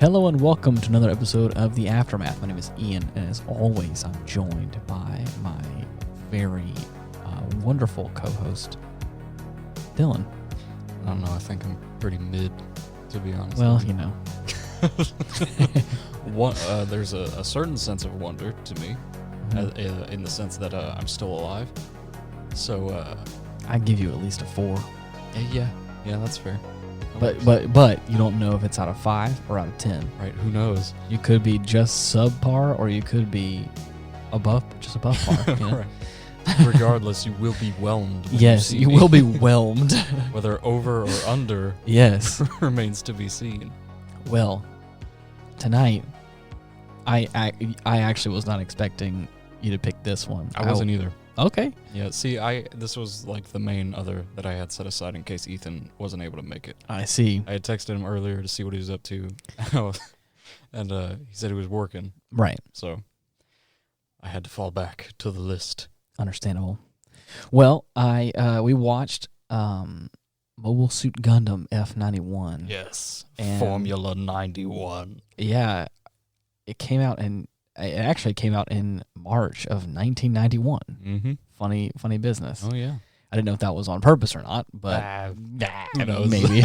Hello and welcome to another episode of The Aftermath. My name is Ian, and as always, I'm joined by my very wonderful co-host, Dylan. I don't know, I think I'm pretty mid, to be honest. Well, you know. There's a certain sense of wonder to me, in the sense that I'm still alive. So, I give you at least a 4. yeah, that's fair. But you don't know if it's out of 5 or out of 10. Right, who knows? You could be just subpar, or you could be above par. You know? Right. Regardless, you will be whelmed. Yes, you will be whelmed. Whether over or under, Yes, remains to be seen. Well, tonight, I actually was not expecting you to pick this one. I wasn't either. Okay. Yeah, see, this was like the main other that I had set aside in case Ethan wasn't able to make it. I see. I had texted him earlier to see what he was up to, and he said he was working. Right. So I had to fall back to the list. Understandable. Well, we watched Mobile Suit Gundam F91. Yes. And Formula 91. Yeah. It actually came out in March of 1991. Mm-hmm. Funny business. Oh, yeah. I didn't know if that was on purpose or not, but who knows? maybe.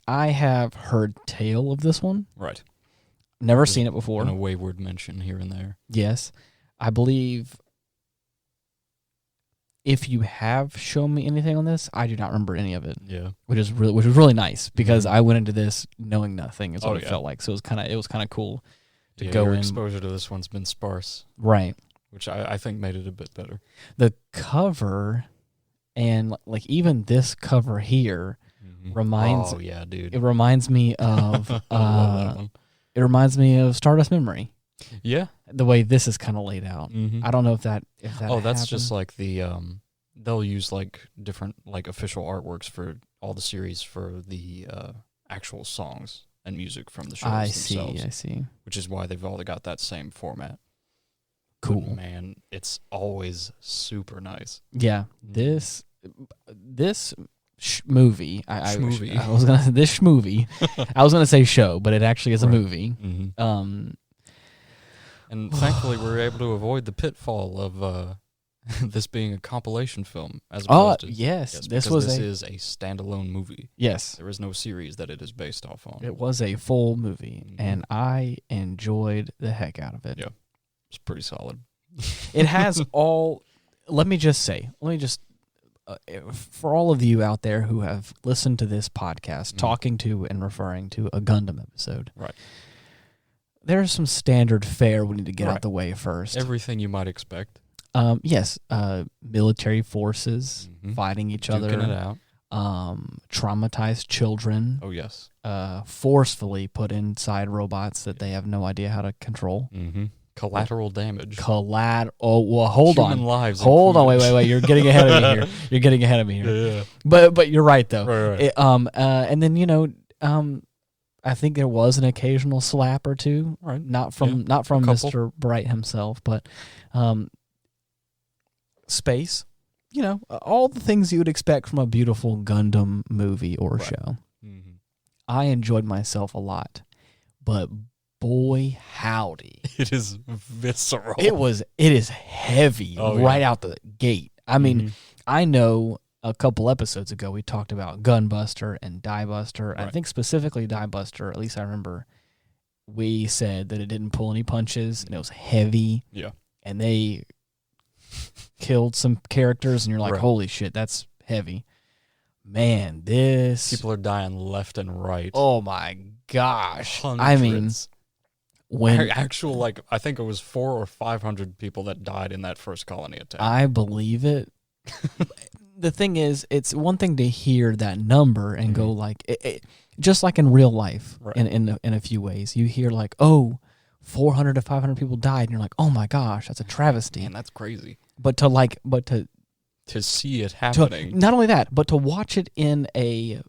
I have heard tale of this one. Right. Never seen it before. And a wayward mention here and there. Yes. I believe if you have shown me anything on this, I do not remember any of it. Yeah. Which was really nice because I went into this knowing nothing is what it felt like. So it was kind of cool to go your in. Exposure to this one's been sparse. Right. Which I think made it a bit better. The cover and like even this cover here reminds. Oh yeah, dude. It reminds me of. I love that one. It reminds me of Stardust Memory. Yeah. The way this is kind of laid out. Mm-hmm. I don't know if that. Oh, that's just like the they'll use like different like official artworks for all the series for the actual songs and music from the shows themselves. I see. Which is why they've all got that same format. Cool. But man, it's always super nice. Yeah, this movie. I was gonna this schmovie. I was gonna say show, but it actually is a movie. Mm-hmm. And thankfully, we were able to avoid the pitfall of this being a compilation film, as opposed to yes, this is a standalone movie. Yes, there is no series that it is based off on. It was a full movie, and I enjoyed the heck out of it. Yeah, it's pretty solid. It has all. Let me just for all of you out there who have listened to this podcast, talking to and referring to a Gundam episode, right? There's some standard fare we need to get out the way first. Everything you might expect. Yes, military forces fighting each other. Duking it out. Traumatized children. Oh, yes. Forcefully put inside robots that they have no idea how to control. Mm-hmm. Collateral damage. Oh, well, hold Human on. Lives hold on, wait. You're getting ahead of me here. Yeah. But you're right, though. Right. And then, I think there was an occasional slap or two, right? Not from Mr. Bright himself, but space. All the things you would expect from a beautiful Gundam movie or show. Mm-hmm. I enjoyed myself a lot, but boy, howdy, it is visceral. It is heavy out the gate. I mean, I know. A couple episodes ago, we talked about Gunbuster and Diebuster. Right. I think specifically Diebuster, at least I remember, we said that it didn't pull any punches, and it was heavy. Yeah. And they killed some characters, and you're like, holy shit, that's heavy. Man, this... People are dying left and right. Oh, my gosh. Hundreds. I mean, when... I think it was 400 or 500 people that died in that first colony attack. I believe it. The thing is, it's one thing to hear that number and go like, just like in real life, in a few ways, you hear like, 400 to 500 people died, and you're like, oh my gosh, that's a travesty. Man, that's crazy. But to see it happening. Not only that, but to watch it in a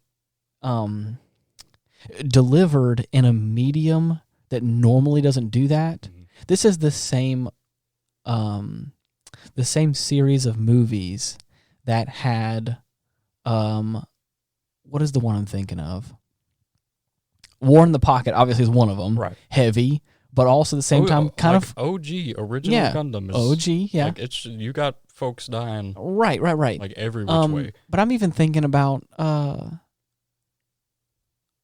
delivered in a medium that normally doesn't do that. This is the same series of movies that had, what is the one I'm thinking of? War in the Pocket obviously is one of them. Right. Heavy, but also at the same time kind like of OG original Gundam is OG. Yeah, like it's you got folks dying. Right. Like every which way. But I'm even thinking about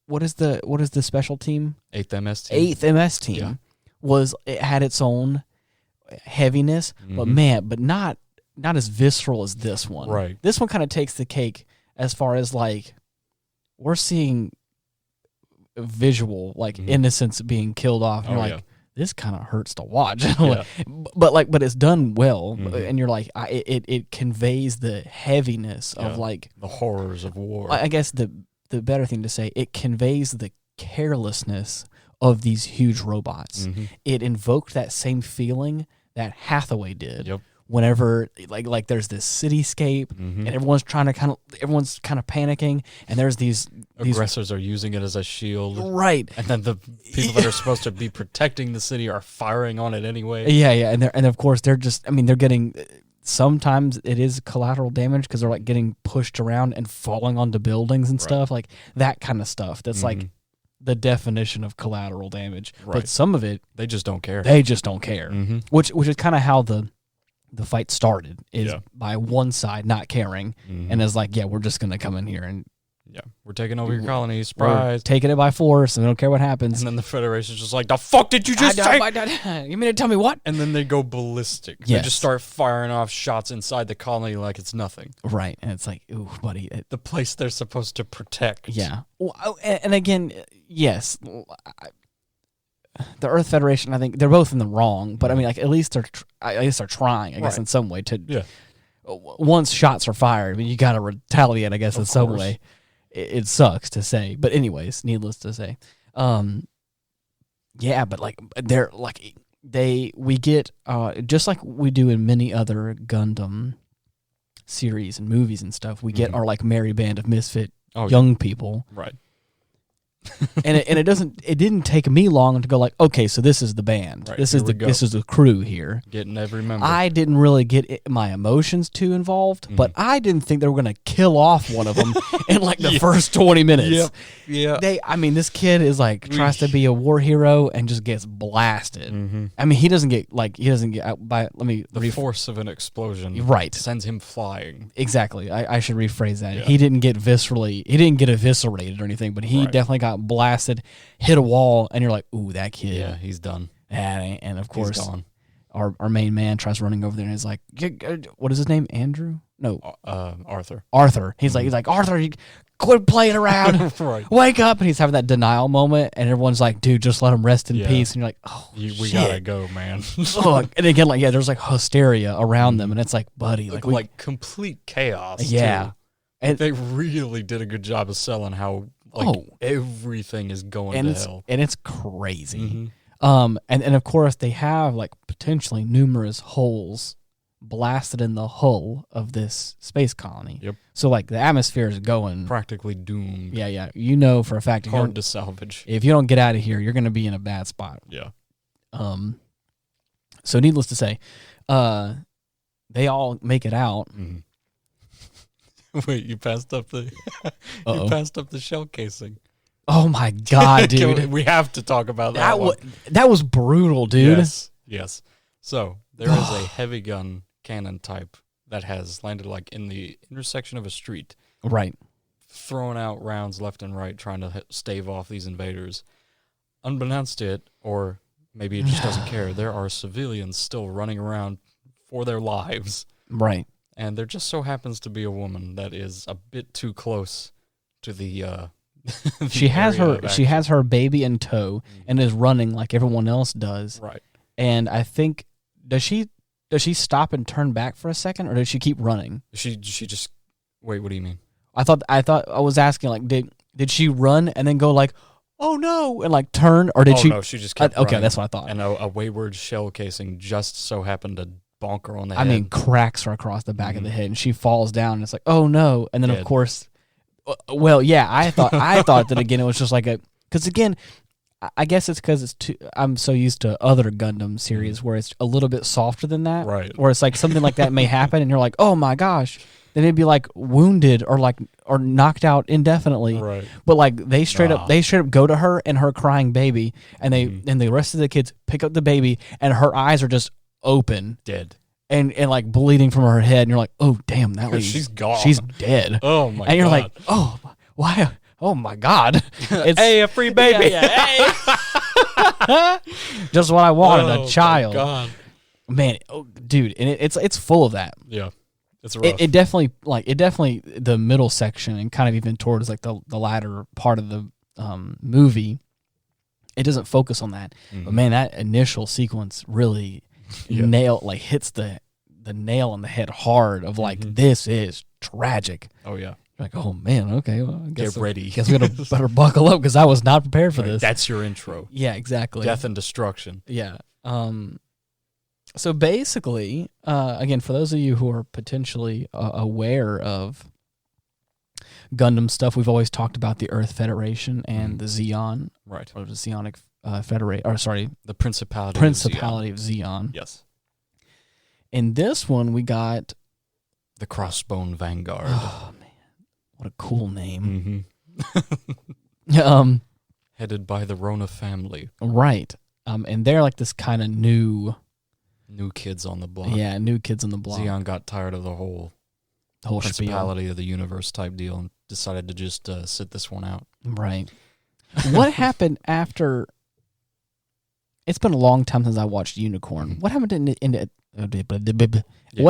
what is the special team? 8th MS team. 8th MS team it had its own heaviness, but not as visceral as this one. Right. This one kind of takes the cake as far as like we're seeing visual like innocents being killed off. And you're like, this kind of hurts to watch. But it's done well, and you're like, it conveys the heaviness of like the horrors of war. I guess the better thing to say, it conveys the carelessness of these huge robots. It invoked that same feeling that Hathaway did. Yep. Whenever like there's this cityscape and everyone's kind of panicking, and there's these aggressors are using it as a shield, right? And then the people that are supposed to be protecting the city are firing on it anyway. Yeah, and of course they're getting. Sometimes it is collateral damage because they're like getting pushed around and falling onto buildings and stuff, like that kind of stuff. That's like the definition of collateral damage. Right. But some of it, they just don't care. Which is kind of how the fight started, is by one side not caring and is like, we're just going to come in here and we're taking over your colony, surprise. We're taking it by force and we don't care what happens. And then the Federation's just like, the fuck did you just say? You mean to tell me what? And then they go ballistic. They just start firing off shots inside the colony like it's nothing. Right. And it's like, ooh, buddy. The place they're supposed to protect. Yeah. Well, and again, yes, the Earth Federation, I think they're both in the wrong, but I mean, like at least they're trying, I guess, in some way to. Yeah. Once shots are fired, I mean, you got to retaliate, I guess, in some way. It sucks to say, but anyways, needless to say, but like they're like we get just like we do in many other Gundam series and movies and stuff. We get our like merry band of misfit young people, right? and it didn't take me long to go like, okay, so this is the band, right, this is the crew here, getting every member. I didn't really get my emotions too involved, but I didn't think they were gonna kill off one of them in like the first 20 minutes. Yeah. This kid is like tries to be a war hero and just gets blasted. I mean, he doesn't get out by the force of an explosion sends him flying. Exactly. I should rephrase that. He didn't get eviscerated or anything, but he definitely got blasted, hit a wall, and you're like, ooh, that kid. Yeah, he's done. And of course, our main man tries running over there and is like, what is his name? Andrew? No. Arthur. Arthur. He's like, Arthur, you quit playing around. Wake up. And he's having that denial moment, and everyone's like, dude, just let him rest in peace. And you're like, oh, we gotta go, man. And again, like, there's like hysteria around them, and it's like, buddy. Like complete chaos. Yeah. Too. And they really did a good job of selling how everything is going to hell. And it's crazy. And of course they have like potentially numerous holes blasted in the hull of this space colony. Yep. So like the atmosphere is going practically doomed. Yeah. You know for a fact, hard to salvage. If you don't get out of here, you're going to be in a bad spot. Yeah. So needless to say, they all make it out. Wait, you passed up the shell casing. Oh my god, dude! We have to talk about that one. That was brutal, dude. Yes. So there is a heavy gun cannon type that has landed like in the intersection of a street. Right. Throwing out rounds left and right, trying to stave off these invaders. Unbeknownst to it, or maybe it just doesn't care, there are civilians still running around for their lives. Right. And there just so happens to be a woman that is a bit too close to the she has her baby in tow and is running like everyone else does. Right. And I think does she stop and turn back for a second, or does she keep running? She just wait, what do you mean? I thought I was asking like did she run and then go like, oh no, and like turn, or did she? No, she just kept running. Okay, that's what I thought. And a wayward shell casing just so happened to bonk her on the head. I mean, cracks her across the back of the head, and she falls down, and it's like, oh no. And then of course, well, yeah, I thought that again, it was just like because again, I guess it's because I'm so used to other Gundam series where it's a little bit softer than that, right? Where it's like something like that may happen, and you're like, oh my gosh, then they'd be like wounded or knocked out indefinitely. Right. But like they straight up go to her and her crying baby, and and the rest of the kids pick up the baby, and her eyes are just open, dead, and like bleeding from her head, and you're like, oh damn, that lady, she's gone, she's dead. Oh my god! And you're like, oh why? Oh my god! It's, hey, a free baby! Hey. Just what I wanted, a child. My god, man, dude, and it's full of that. Yeah, it's rough. It definitely the middle section and kind of even towards like the latter part of the movie. It doesn't focus on that, but man, that initial sequence really hits the nail on the head hard of like this is tragic. Oh yeah. Like, oh man, okay, well, get ready. Guess we better buckle up because I was not prepared for this. That's your intro. Yeah, exactly. Death and destruction. Yeah. So basically, again, for those of you who are potentially aware of Gundam stuff, we've always talked about the Earth Federation and the Zeon, right? Or the Zeonic Federation, or sorry, the Principality of Zeon. Yes. In this one, we got the Crossbone Vanguard. Oh man, what a cool name! Headed by the Ronah family, right? And they're like this kind of new kids on the block. Yeah, new kids on the block. Zeon got tired of the whole Principality spiel of the universe type deal and decided to just sit this one out. Right. What happened after? It's been a long time since I watched Unicorn. What happened What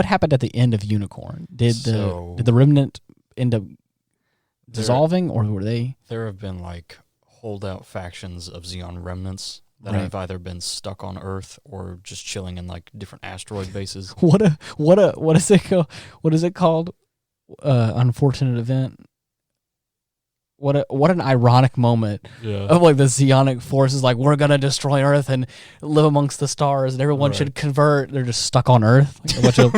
happened at the end of Unicorn? Did the remnant end up dissolving, or were they? There have been like holdout factions of Zeon remnants that have either been stuck on Earth or just chilling in like different asteroid bases. What is it called? Unfortunate event. What an ironic moment of like the Zeonic forces, like we're gonna destroy Earth and live amongst the stars, and everyone should convert. They're just stuck on Earth, like a bunch of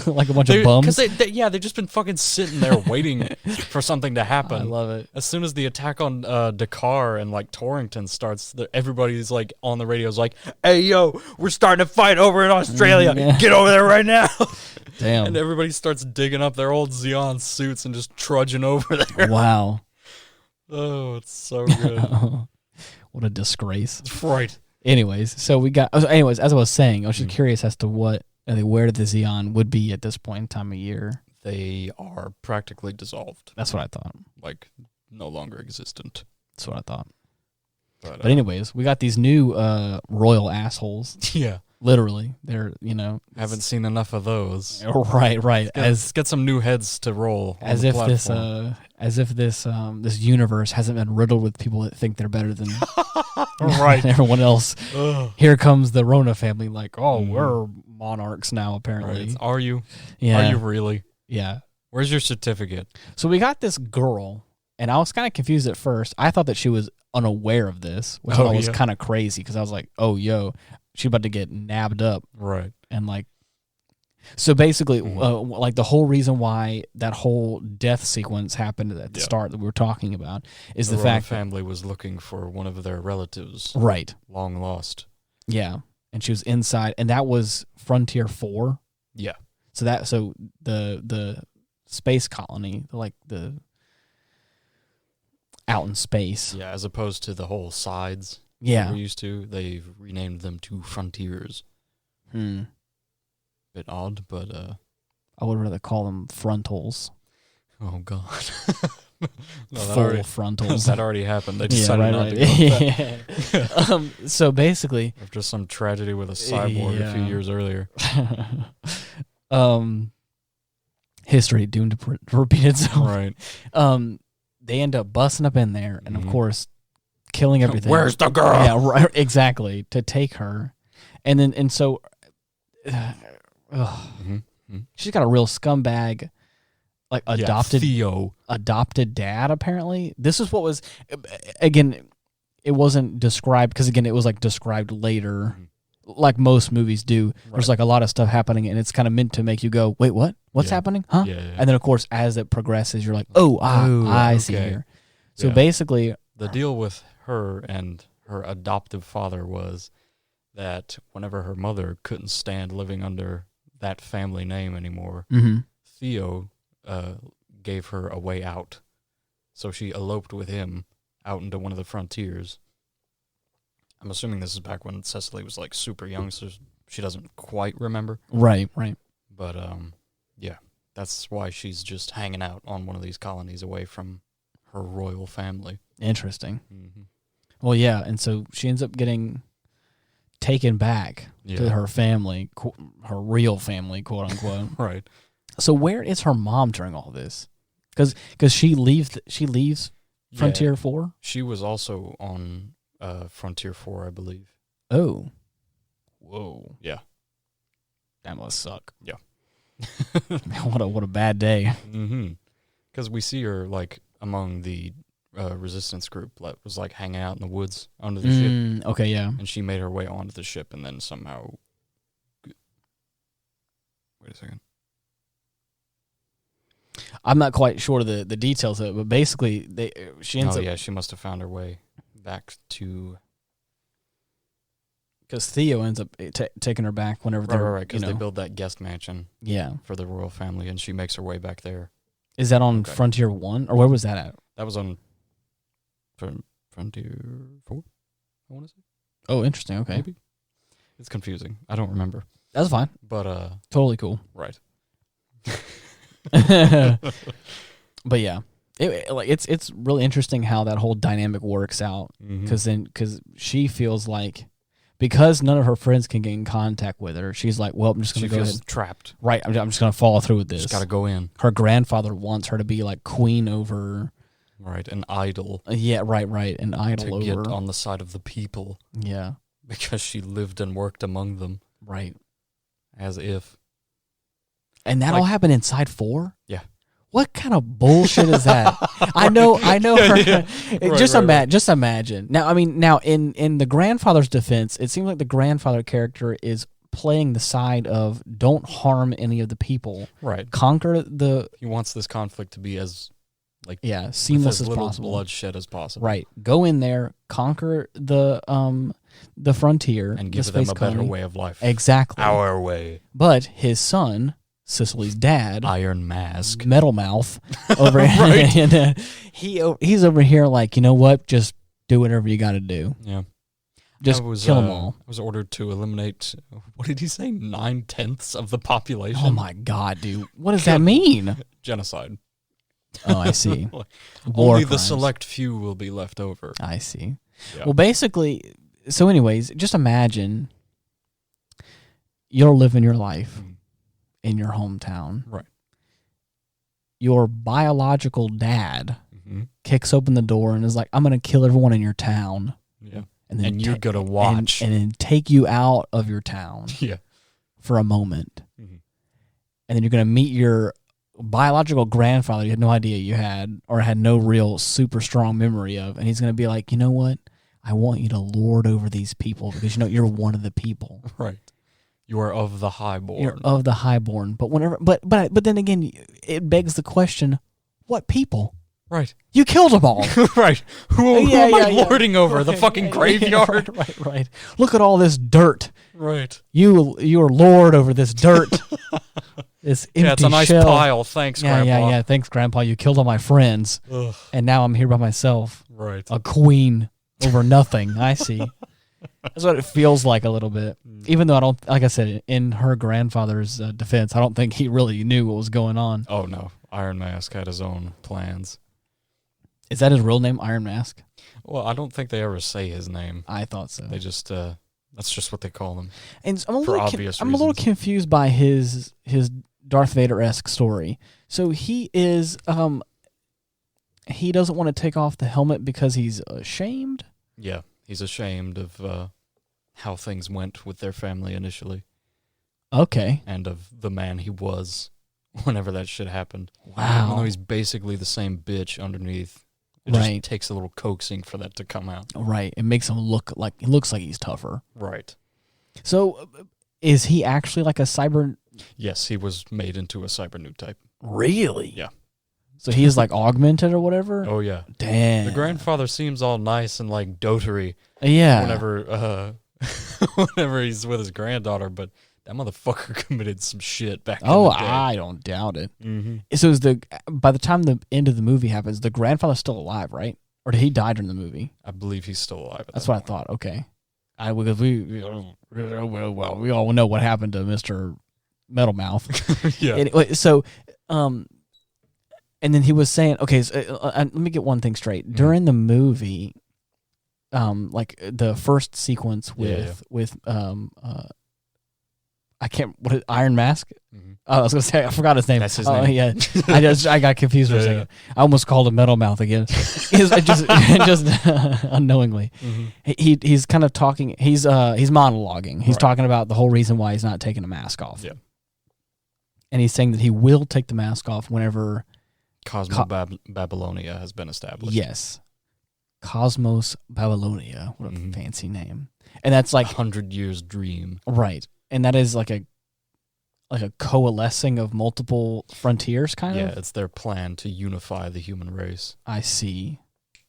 like a bunch of bums. Because they've just been fucking sitting there waiting for something to happen. I love it. As soon as the attack on Dakar and like Torrington starts, everybody's like on the radios, like, "Hey yo, we're starting to fight over in Australia. Get over there right now!" Damn. And everybody starts digging up their old Zeon suits and just trudging over there. Wow. Oh, it's so good. What a disgrace. Right. Anyways, so we got... Anyways, as I was saying, I was just curious as to where the Zeon would be at this point in time of year. They are practically dissolved. That's what I thought. Like, no longer existent. That's what I thought. But anyways, we got these new royal assholes. Yeah. Literally. They're, haven't seen enough of those. Right. Let's get some new heads to roll. As if this universe hasn't been riddled with people that think they're better than everyone else. Ugh. Here comes the Ronah family, like, we're monarchs now, apparently. Right. Are you? Yeah. Are you really? Yeah. Where's your certificate? So we got this girl, and I was kind of confused at first. I thought that she was unaware of this, which was kind of crazy, because I was like, she's about to get nabbed up. Right. And like, so basically, like the whole reason why that whole death sequence happened at the start that we were talking about is the fact the family was looking for one of their relatives. Right. Long lost. Yeah. And she was inside, and that was Frontier 4. Yeah. So the space colony, like the out in space. Yeah, as opposed to the whole sides. Yeah. We're used to. They've renamed them to Frontiers. Bit odd, but I would rather call them frontals. Oh god. No, full frontals. That already happened. They decided not to go with that. So basically, after some tragedy with a cyborg a few years earlier. History doomed to repeat itself. Right. They end up busting up in there, and of course, killing everything. Where's the girl? Yeah, right, exactly. To take her, and so she's got a real scumbag, like adopted dad. Apparently, this is what was. Again, it wasn't described because it was like described later, like most movies do. Right. There's like a lot of stuff happening, and it's kind of meant to make you go, "Wait, what? What's happening? Huh?" Yeah. And then, of course, as it progresses, you're like, I see here. So basically, the deal with her and her adoptive father was that whenever her mother couldn't stand living under that family name anymore, Theo gave her a way out. So she eloped with him out into one of the frontiers. I'm assuming this is back when Cecily was like super young, so she doesn't quite remember. Right. But yeah, that's why she's just hanging out on one of these colonies away from her royal family. Interesting. Mm-hmm. Well, yeah, and so she ends up getting taken back to her family, her real family, quote unquote. Right. So where is her mom during all this? Because she leaves Frontier 4? She was also on Frontier 4, I believe. Oh. Whoa. Yeah. That must suck. Yeah. What a bad day. Mm-hmm. Because we see her, like, among the resistance group that was, like, hanging out in the woods under the ship. Okay, yeah. And she made her way onto the ship and then somehow... Wait a second. I'm not quite sure of the details of it, but basically she ends up... yeah, she must have found her way back to... Because Theo ends up taking her back whenever they're... Right, because they build that guest mansion for the royal family, and she makes her way back there. Is that on Frontier 1? Or where was that at? That was on Frontier 4, I want to say. Oh, interesting, okay. Maybe. It's confusing. I don't remember. That's fine. But... totally cool. Right. But yeah, it's really interesting how that whole dynamic works out, because she feels like, because none of her friends can get in contact with her, she's like, well, I'm just going to go ahead. Trapped. Right, I'm just going to follow through with this. Just got to go in. Her grandfather wants her to be like queen over... Right, an idol. Yeah, right, an idol over... To get on the side of the people. Yeah. Because she lived and worked among them. Right. As if... And that all happened inside 4? Yeah. What kind of bullshit is that? I know. Yeah. Just imagine. Now, I mean, in the grandfather's defense, it seems like the grandfather character is playing the side of don't harm any of the people. Right. Conquer the... He wants this conflict to be as seamless as little possible. Bloodshed as possible. Right. Go in there, conquer the frontier, and give them a better way of life. Exactly. Our way. But his son, Cicely's dad, Iron Mask, Metal Mouth, over and he's over here like, you know what? Just do whatever you got to do. Yeah, just kill them all. I was ordered to eliminate. What did he say? 9/10 of the population. Oh my god, dude! What does that mean? Genocide. Oh, I see. Only the select few will be left over. I see. Yeah. Well, basically, so anyways, just imagine you're living your life in your hometown. Right. Your biological dad kicks open the door and is like, I'm going to kill everyone in your town. Yeah. And you're going to watch. And then take you out of your town for a moment. Mm-hmm. And then you're going to meet your biological grandfather you had no idea you had, or had no real super strong memory of. And he's going to be like, you know what? I want you to lord over these people because, you know, you're one of the people. Right. You are of the highborn. You're of the highborn. But then again, it begs the question, what people? Right. You killed them all. Right. Who am I lording over? The fucking graveyard? Right. Look at all this dirt. Right. You are lord over this dirt. This empty it's a nice shell. pile. Thanks, Grandpa. Yeah. Thanks, Grandpa. You killed all my friends. Ugh. And now I'm here by myself. Right. A queen over nothing. I see. That's what it feels like a little bit. Even though I don't, like I said, in her grandfather's defense, I don't think he really knew what was going on. Oh, no. Iron Mask had his own plans. Is that his real name, Iron Mask? Well, I don't think they ever say his name. I thought so. They just, that's just what they call him. And I'm a little confused by his Darth Vader-esque story. So he is, he doesn't want to take off the helmet because he's ashamed? Yeah. He's ashamed of how things went with their family initially. Okay. And of the man he was whenever that shit happened. Wow. Even though he's basically the same bitch underneath. It just takes a little coaxing for that to come out. Right. It makes him look like he's tougher. Right. So is he actually like a cyber... Yes, he was made into a cyber new type. Really? Yeah. So he is like augmented or whatever? Oh, yeah. Damn. The grandfather seems all nice and like dotery. Yeah. Whenever he's with his granddaughter, but that motherfucker committed some shit back in Oh, the day. I don't doubt it. Mm-hmm. So by the time the end of the movie happens, the grandfather's still alive, right? Or did he die during the movie? I believe he's still alive. That's what I thought. Okay. Because we all know what happened to Mr. Metal Mouth. Yeah. Anyway, so, and then he was saying, okay, so, let me get one thing straight. During the movie, like the first sequence with I can't, Iron Mask? Mm-hmm. I was gonna say, I forgot his name. That's his name. Yeah, I got confused for a second. I almost called him Metal Mouth again, just unknowingly. Mm-hmm. He's kind of talking. He's monologuing. He's talking about the whole reason why he's not taking a mask off. Yeah, and he's saying that he will take the mask off whenever Babylonia has been established. Yes, Cosmos Babylonia. What a fancy name! And that's like 100 years dream, right? And that is like a coalescing of multiple frontiers, kind of. Yeah, it's their plan to unify the human race. I see.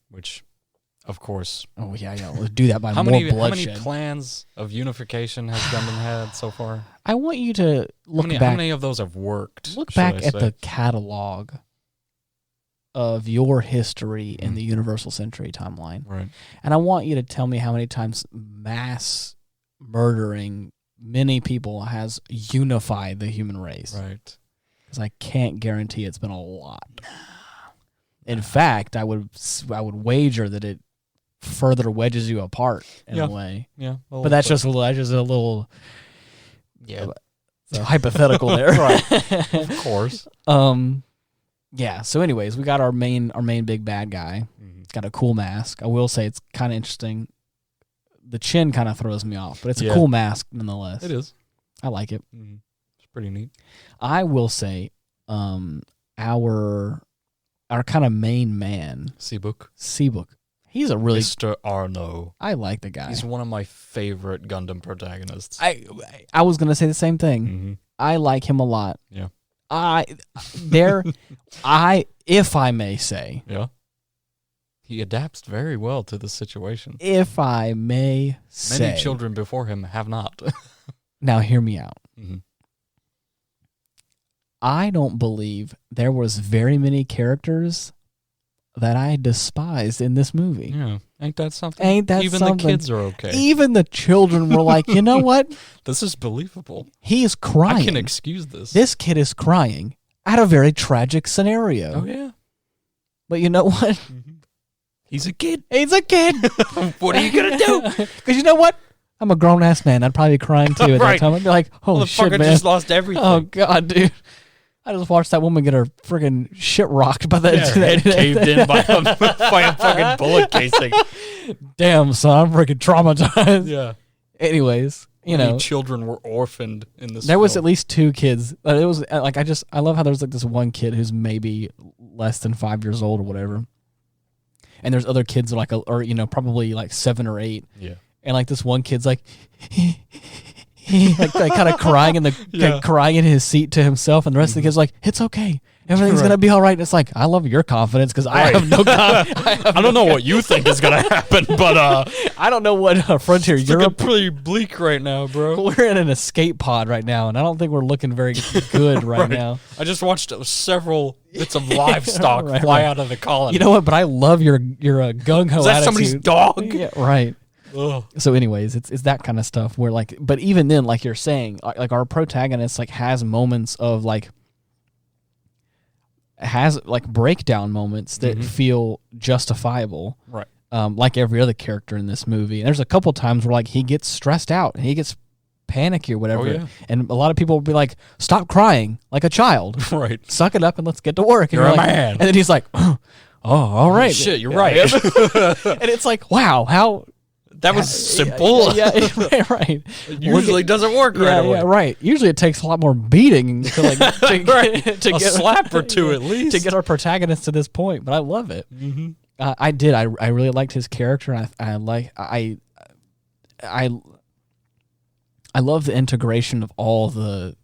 Which, of course. Oh yeah. Let's do that by more bloodshed. How many plans of unification has Gundam had so far? I want you to look back. How many of those have worked? Look back at the catalog of your history in the Universal Century timeline, right? And I want you to tell me how many times mass murdering many people has unified the human race. Right. Because I can't guarantee it's been a lot. In fact, I would wager that it further wedges you apart in a way. Yeah. But that's just a little hypothetical there. Right. Of course. Yeah. So anyways, we got our main big bad guy. It's got a cool mask. I will say it's kind of interesting. The chin kind of throws me off, but it's a cool mask nonetheless. It is. I like it. It's pretty neat. I will say, our kind of main man, Seabook. He's a really Mr. Arno. I like the guy. He's one of my favorite Gundam protagonists. I was gonna say the same thing. I like him a lot. Yeah. If I may say. Yeah. He adapts very well to the situation. If I may say. Many children before him have not. Now hear me out. I don't believe there was very many characters that I despised in this movie. Yeah. Ain't that something? Even the kids are okay. Even the children were like, you know what? This is believable. He is crying. I can excuse this. This kid is crying at a very tragic scenario. Oh, yeah. But you know what? He's a kid. He's a kid. What are you going to do? Because you know what? I'm a grown-ass man. I'd probably be crying, too, at that time. I'd be like, holy shit, man. Just lost everything. Oh, God, dude. I just watched that woman get her friggin' shit rocked by that. Yeah, her head caved in by a fucking bullet casing. Damn, son. I'm freaking traumatized. Yeah. Anyways, you know. Children were orphaned in this There was at least 2 kids. It was like, I love how there's like this one kid who's maybe less than 5 years old or whatever. And there's other kids like, probably like 7 or 8. Yeah. And like this one kid's like, like kind of crying crying in his seat to himself, and the rest of the kids like, it's okay, everything's gonna be all right. And it's like, I love your confidence because I have no confidence. I don't know what you think is gonna happen, but I don't know what Frontier Europe. Pretty bleak right now, bro. We're in an escape pod right now, and I don't think we're looking very good right now. I just watched several bits of livestock fly out of the colony. You know what? But I love your gung ho attitude. Is that somebody's dog? Yeah, right. Ugh. So anyways, it's that kind of stuff where like, but even then, like you're saying, like our protagonist like has moments of like, has like breakdown moments that feel justifiable. Right. Like every other character in this movie. And there's a couple times where like he gets stressed out and he gets panicky or whatever. Oh, yeah. And a lot of people will be like, stop crying like a child. Right. Suck it up and let's get to work. And You're a like, man. And then he's like, oh, all right. Shit, you're right. And it's like, wow, how... That was simple. Yeah, right. It usually doesn't work right away. Yeah, right. Usually it takes a lot more beating to like to get a slap or two at least to get our protagonist to this point. But I love it. I did. I really liked his character. And I love the integration of all the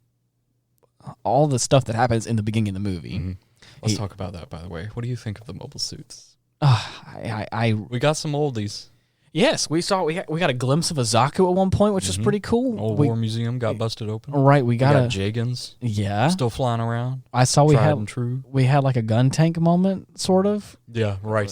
stuff that happens in the beginning of the movie. Let's talk about that. By the way, what do you think of the mobile suits? We got some oldies. Yes, we got a glimpse of a Zaku at one point, which is pretty cool. Old War Museum got busted open. Right, we got Jagans. Yeah, still flying around. I saw we had like a gun tank moment, sort of. Yeah, right.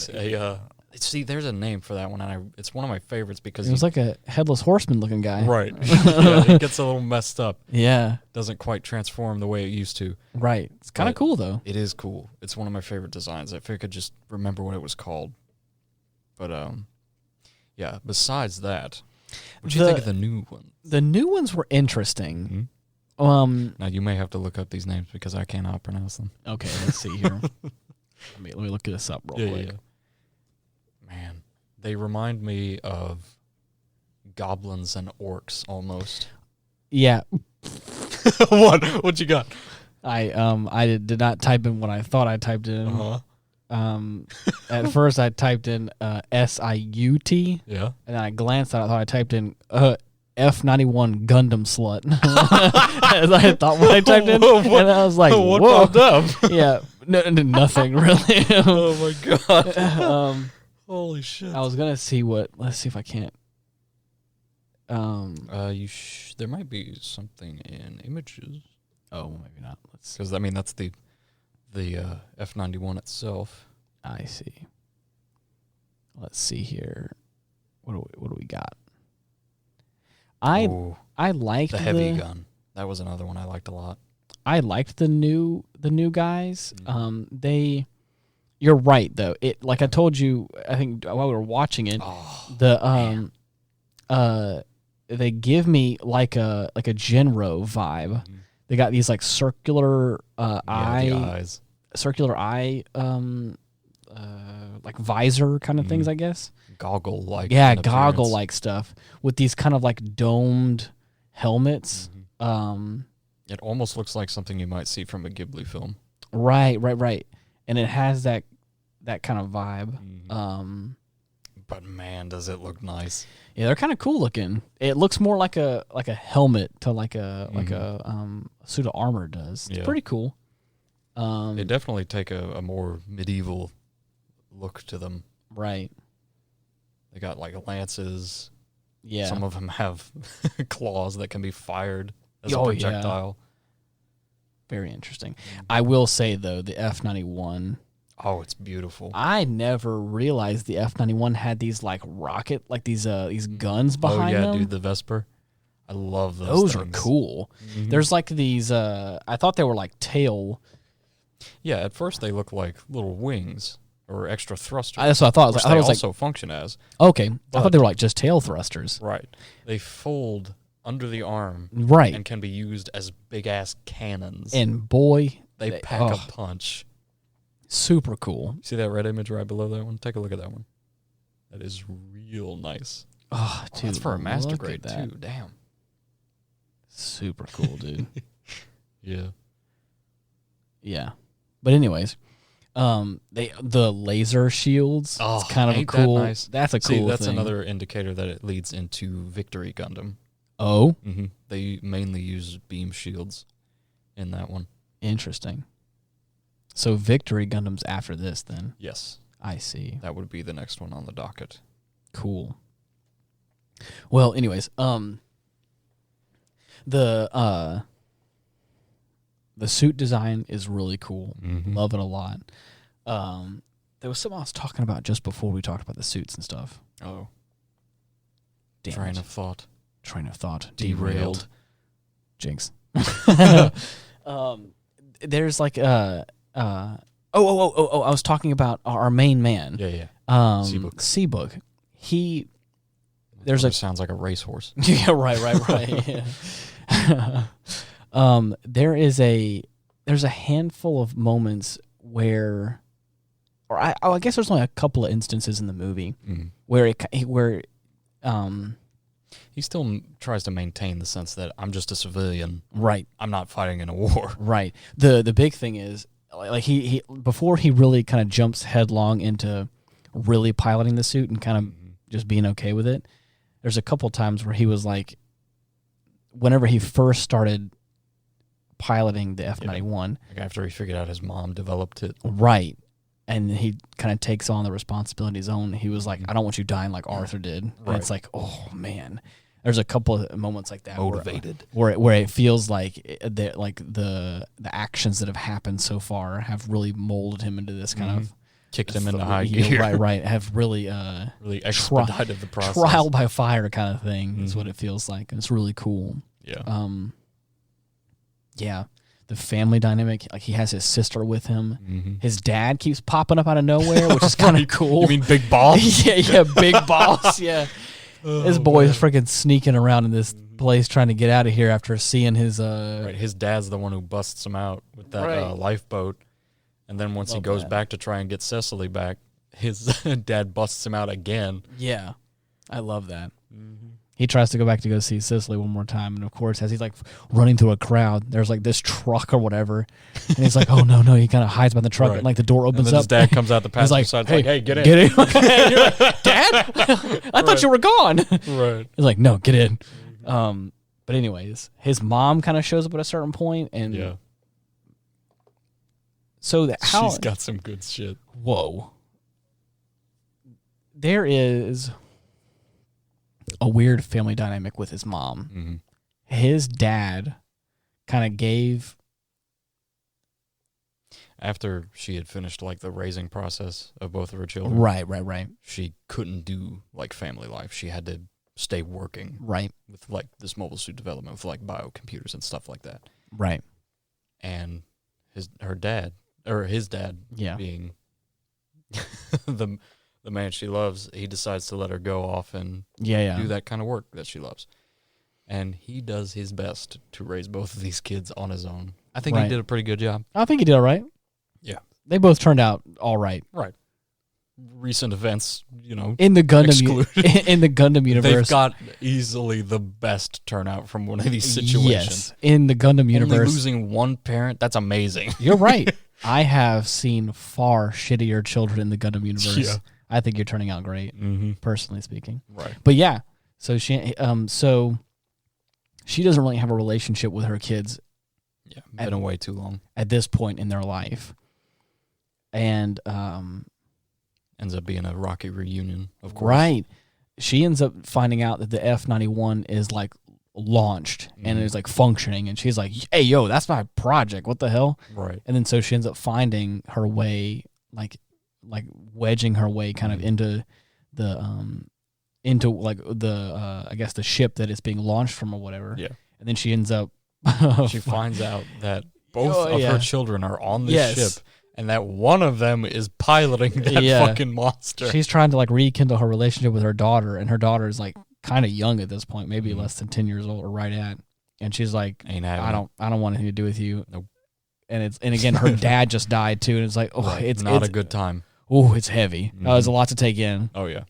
See, there's a name for that one, and it's one of my favorites because it was like a headless horseman looking guy. Right. Yeah, it gets a little messed up. Yeah, doesn't quite transform the way it used to. Right. It's kind of cool though. It is cool. It's one of my favorite designs. If I could just remember what it was called. But yeah. Besides that, what do you think of the new ones? The new ones were interesting. Mm-hmm. Now you may have to look up these names because I cannot pronounce them. Okay, let's see here. let me look this up real quick. Yeah. Man, they remind me of goblins and orcs almost. Yeah. What you got? I did not type in what I thought I typed in. Uh-huh. At first I typed in SIUT. Yeah. And then I glanced at it, I thought I typed in F91 Gundam slut. As I thought when I typed in. And I was like, what whoa. popped up? Yeah. No, nothing really. Oh my god. Holy shit. I was gonna see let's see if I can't. There might be something in images. Oh, maybe not. Because that's the F91 itself. I see. Let's see here. What do we got? I liked the heavy gun. That was another one I liked a lot. I liked the new guys. Mm-hmm. You're right though. It, like I told you, I think while we were watching it, they give me like a Genro vibe. Mm-hmm. They got these like circular eyes. Circular eye, like visor kind of things, I guess. Goggle-like. Yeah, goggle-like stuff with these kind of like domed helmets. Mm-hmm. It almost looks like something you might see from a Ghibli film. Right. And it has that kind of vibe. Mm-hmm. But man, does it look nice. Yeah, they're kind of cool looking. It looks more like a helmet to like a suit of armor does. It's pretty cool. They definitely take a more medieval look to them. Right. They got like lances. Yeah. Some of them have claws that can be fired as a projectile. Yeah. Very interesting. I will say though, the F91. Oh, it's beautiful. I never realized the F91 had these like these guns behind them. Oh yeah, dude, the Vesper. I love those. Those things. are cool. Mm-hmm. There's like these. I thought they were like tail. Yeah, at first they look like little wings or extra thrusters. That's what I thought. Which they also function as. Okay, I thought they were like just tail thrusters. Right. They fold under the arm. Right. And can be used as big ass cannons. And boy, they pack a punch. Super cool. See that red image right below that one? Take a look at that one. That is real nice. Oh, dude, that's for a master grade too. Damn. Super cool, dude. Yeah. Yeah. But anyways, the laser shields. Oh, it's kind of a cool. That nice? That's a cool thing. That's another indicator that it leads into Victory Gundam. Oh. Mm-hmm. They mainly use beam shields in that one. Interesting. So Victory Gundam's after this, then? Yes. I see. That would be the next one on the docket. Cool. Well, anyways, the suit design is really cool. Mm-hmm. Love it a lot. There was something I was talking about just before we talked about the suits and stuff. Oh. Damn Train it. of thought. Train of thought. Derailed. Jinx. There's like I was talking about our main man. Yeah. Seabook. Sounds like a racehorse. Yeah, right. Yeah. There's a handful of moments where, or I guess there's only a couple of instances in the movie where he still tries to maintain the sense that I'm just a civilian. Right. I'm not fighting in a war. Right. The big thing is like he before he really kind of jumps headlong into really piloting the suit and kind of just being okay with it. There's a couple times where he was like, whenever he first started piloting the F91, like after he figured out his mom developed it. Right. and he kind of takes on the responsibility of his own. He was like, I don't want you dying like Arthur did. And it's like, oh man, there's a couple of moments like that motivated where it feels like the actions that have happened so far have really molded him into this kind of kicked him into high gear. Right. Have really really expedited the process. Trial by fire kind of thing is what it feels like. And it's really cool. Yeah. Yeah. The family dynamic, like he has his sister with him. Mm-hmm. His dad keeps popping up out of nowhere, which is kind of cool. You mean Big Boss? yeah, Big Boss, yeah. His boy is freaking sneaking around in this place trying to get out of here after seeing his... Right, his dad's the one who busts him out with that lifeboat. And then once he goes back to try and get Cecily back, his dad busts him out again. Yeah, I love that. Mm-hmm. He tries to go back to go see Cicely one more time, and of course, as he's like running through a crowd, there's like this truck or whatever, and he's like, "Oh no!" He kind of hides behind the truck, and like the door opens and then up. His dad comes out the passenger side, hey, get in, get in. You're like, Dad, I thought you were gone. Right. He's like, "No, get in." But anyways, his mom kind of shows up at a certain point, and so she's got some good shit. Whoa, there is a weird family dynamic with his mom. Mm-hmm. His dad kind of gave... After she had finished like the raising process of both of her children. Right. She couldn't do like family life. She had to stay working. Right. With like this mobile suit development with like biocomputers and stuff like that. Right. And his dad being the man she loves, he decides to let her go off and do that kind of work that she loves. And he does his best to raise both of these kids on his own. I think he did a pretty good job. I think he did all right. Yeah. They both turned out all right. Right. Recent events, in the Gundam in the Gundam universe, they've got easily the best turnout from one of these situations. Yes, in the Gundam universe, only losing one parent, that's amazing. You're right. I have seen far shittier children in the Gundam universe. Yeah. I think you're turning out great, personally speaking. Right. But yeah, so she doesn't really have a relationship with her kids. Yeah, been away too long at this point in their life, and ends up being a rocky reunion, of course. Right. She ends up finding out that the F91 is like launched and is like functioning, and she's like, "Hey, yo, that's my project. What the hell?" Right. And then so she ends up finding her way, like wedging her way kind of into the I guess the ship that is being launched from or whatever. Yeah. And then she ends up she finds out that both of her children are on this ship, and that one of them is piloting that fucking monster. She's trying to like rekindle her relationship with her daughter, and her daughter is like kind of young at this point, maybe less than 10 years old or right at. And she's like, I don't want anything to do with you. Nope. And again, her dad just died too, and it's like, it's not a good time. Oh, it's heavy. There's a lot to take in. Oh yeah.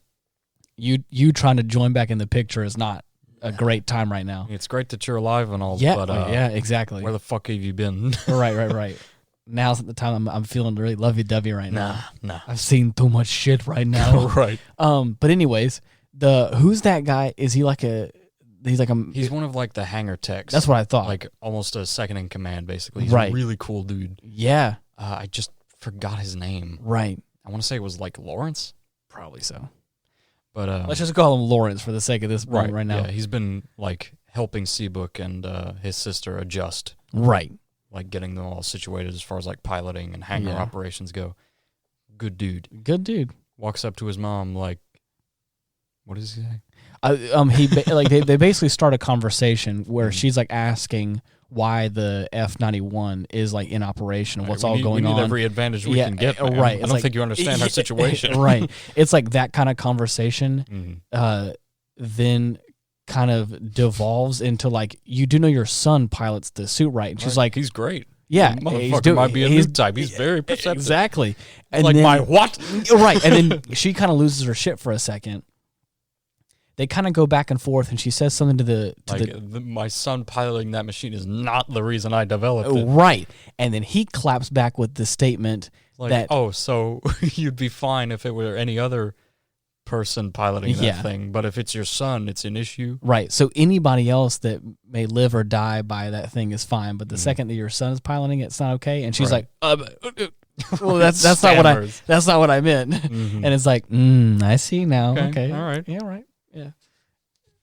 You trying to join back in the picture is not a great time right now. It's great that you're alive and all, yeah, but yeah, exactly. Where the fuck have you been? Right. Now's the time I'm feeling really lovey-dovey right now. Nah. I've seen too much shit right now. Right. But anyways, who's that guy? Is he like he's one of like the hangar techs. That's what I thought. Like almost a second in command, basically. He's a really cool dude. Yeah. I just forgot his name. Right. I want to say it was like Lawrence. Probably so. But let's just call him Lawrence for the sake of this right now. Yeah, he's been like helping Seabook and his sister adjust. Right. Like getting them all situated as far as like piloting and hangar operations go. Good dude. Walks up to his mom like, what does he say? They basically start a conversation where she's like asking why the F91 is like in operation and what's all going on. We need every advantage we can get. Man. Right. I don't think you understand our situation. Right. It's like that kind of conversation. Then kind of devolves into like, you do know your son pilots the suit, right? And she's like, he's great. Yeah, motherfucker might be a new type. He's very perceptive. Exactly. And like, then, my what? Right. And then she kind of loses her shit for a second. They kind of go back and forth, and she says something to my son piloting that machine is not the reason I developed it. Right. And then he claps back with the statement that, oh, so you'd be fine if it were any other person piloting that thing, but if it's your son, it's an issue. Right. So anybody else that may live or die by that thing is fine, but the second that your son is piloting it, it's not okay. And she's like, Well, that's not what I meant. Mm-hmm. And it's like, I see now. Okay. All right. Yeah, right. Yeah.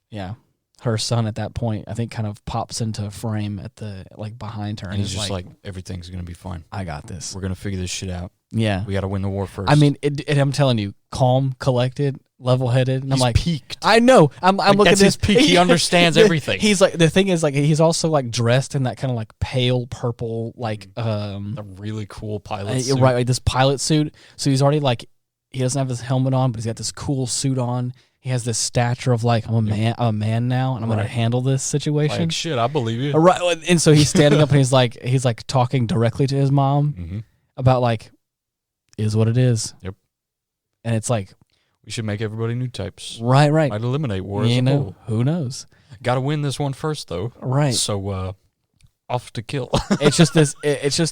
Yeah. Her son at that point, I think, kind of pops into frame at the behind her, and he's just like, everything's gonna be fine. I got this. We're gonna figure this shit out. Yeah, we got to win the war first. I mean, I'm telling you, calm, collected, level-headed. And he's I'm like, peaked. I know. I'm looking at this. His peak. He understands everything. He's like, the thing is, like, he's also like dressed in that kind of like pale purple, like a really cool pilot suit. Right, like this pilot suit. So he's already like, he doesn't have his helmet on, but he's got this cool suit on. He has this stature of like, I'm a man now, and I'm gonna handle this situation. Like, shit, I believe you. Right, and so he's standing up and he's like talking directly to his mom about like, is what it is. Yep. And it's like, we should make everybody new types. Right. Might eliminate war as a whole. Who knows? Got to win this one first, though. Right. So, off to kill. It's just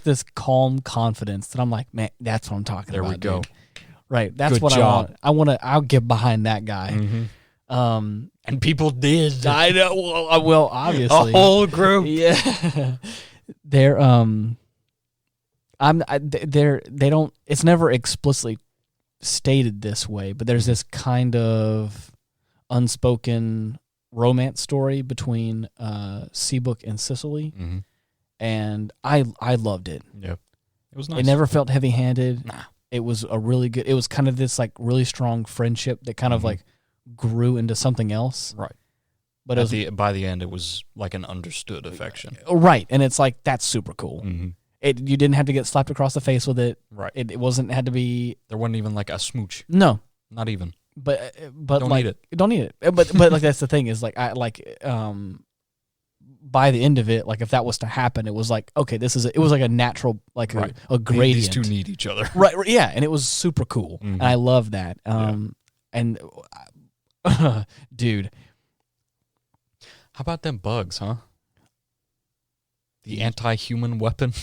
this calm confidence that I'm like, man, that's what I'm talking about. There we go. Dude. Right. That's Good what job. I'll get behind that guy. Mm-hmm. And people did. I know. Well, obviously. A whole group. Yeah. They don't, it's never explicitly stated this way, but there's this kind of unspoken romance story between Seabook and Sicily, and I loved it. Yeah, it was nice. It never felt heavy-handed. Nah. It was it was kind of this like really strong friendship that kind of like grew into something else. Right. But by the end, it was like an understood affection. Right, and it's like, that's super cool. Mm-hmm. You didn't have to get slapped across the face with it. Right. It had to be. There wasn't even like a smooch. No. Not even. But don't like, need it. Don't need it. But like, that's the thing is like, by the end of it, like if that was to happen, it was like, okay, it was like a natural, like a gradient. These two need each other. Right. Yeah. And it was super cool. And I love that. And dude. How about them bugs, huh? The anti-human weapon.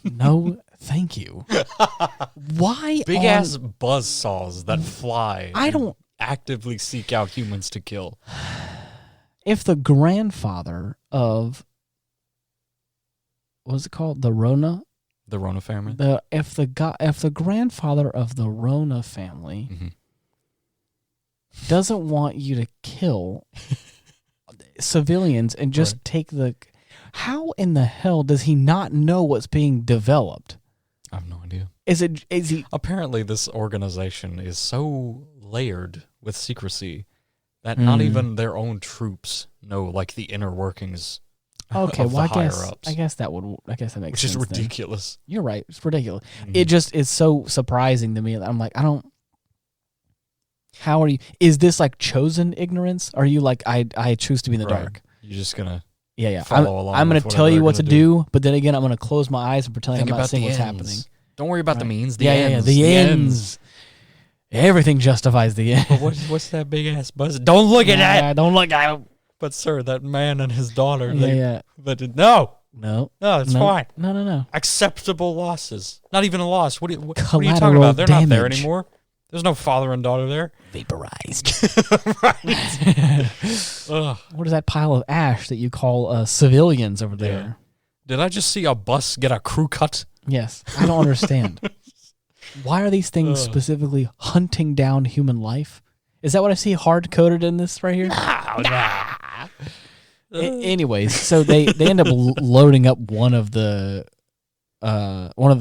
No, thank you. Why? Big ass buzzsaws that fly. I don't actively seek out humans to kill. If the grandfather of, what was it called? The Ronah? The Ronah family? If the grandfather of the Ronah family doesn't want you to kill civilians and just take the... How in the hell does he not know what's being developed? I have no idea. Is he... Apparently this organization is so layered with secrecy that not even their own troops know like the inner workings of the higher-ups. I guess that makes sense. Which is ridiculous. Then. You're right. It's ridiculous. It just is so surprising to me that I'm like, how are you... Is this like chosen ignorance? Are you like, I choose to be in the dark? You're just going to... Yeah. I'm going to tell you what to do, but then again, I'm going to close my eyes and pretend I'm not seeing what's happening. Don't worry about the means. The ends. Everything justifies the end. But what's that big ass buzz? Don't look at that. Don't look at it. But sir, that man and his daughter. But no, it's fine. No. Acceptable losses. Not even a loss. What are you talking Collateral about? They're damage. not there anymore. There's no father and daughter there. Vaporized. Right. What is that pile of ash that you call civilians over there? Yeah. Did I just see a bus get a crew cut? Yes. I don't understand. Why are these things specifically hunting down human life? Is that what I see hard-coded in this right here? Nah. Anyways, so they end up loading up one of the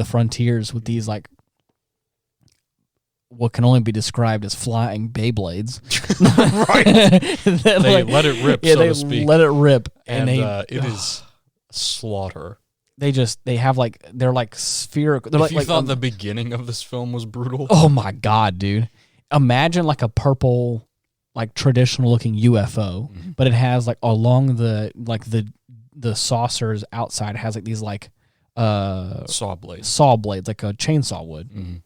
frontiers with these like what can only be described as flying Beyblades. Right. They let it rip, so to speak. Let it rip. And it is slaughter. They have like, they're like spherical. They're if you thought the beginning of this film was brutal. Oh my God, dude. Imagine like a purple, like traditional looking UFO, but it has like along the saucers outside, it has like these like saw blades like a chainsaw would.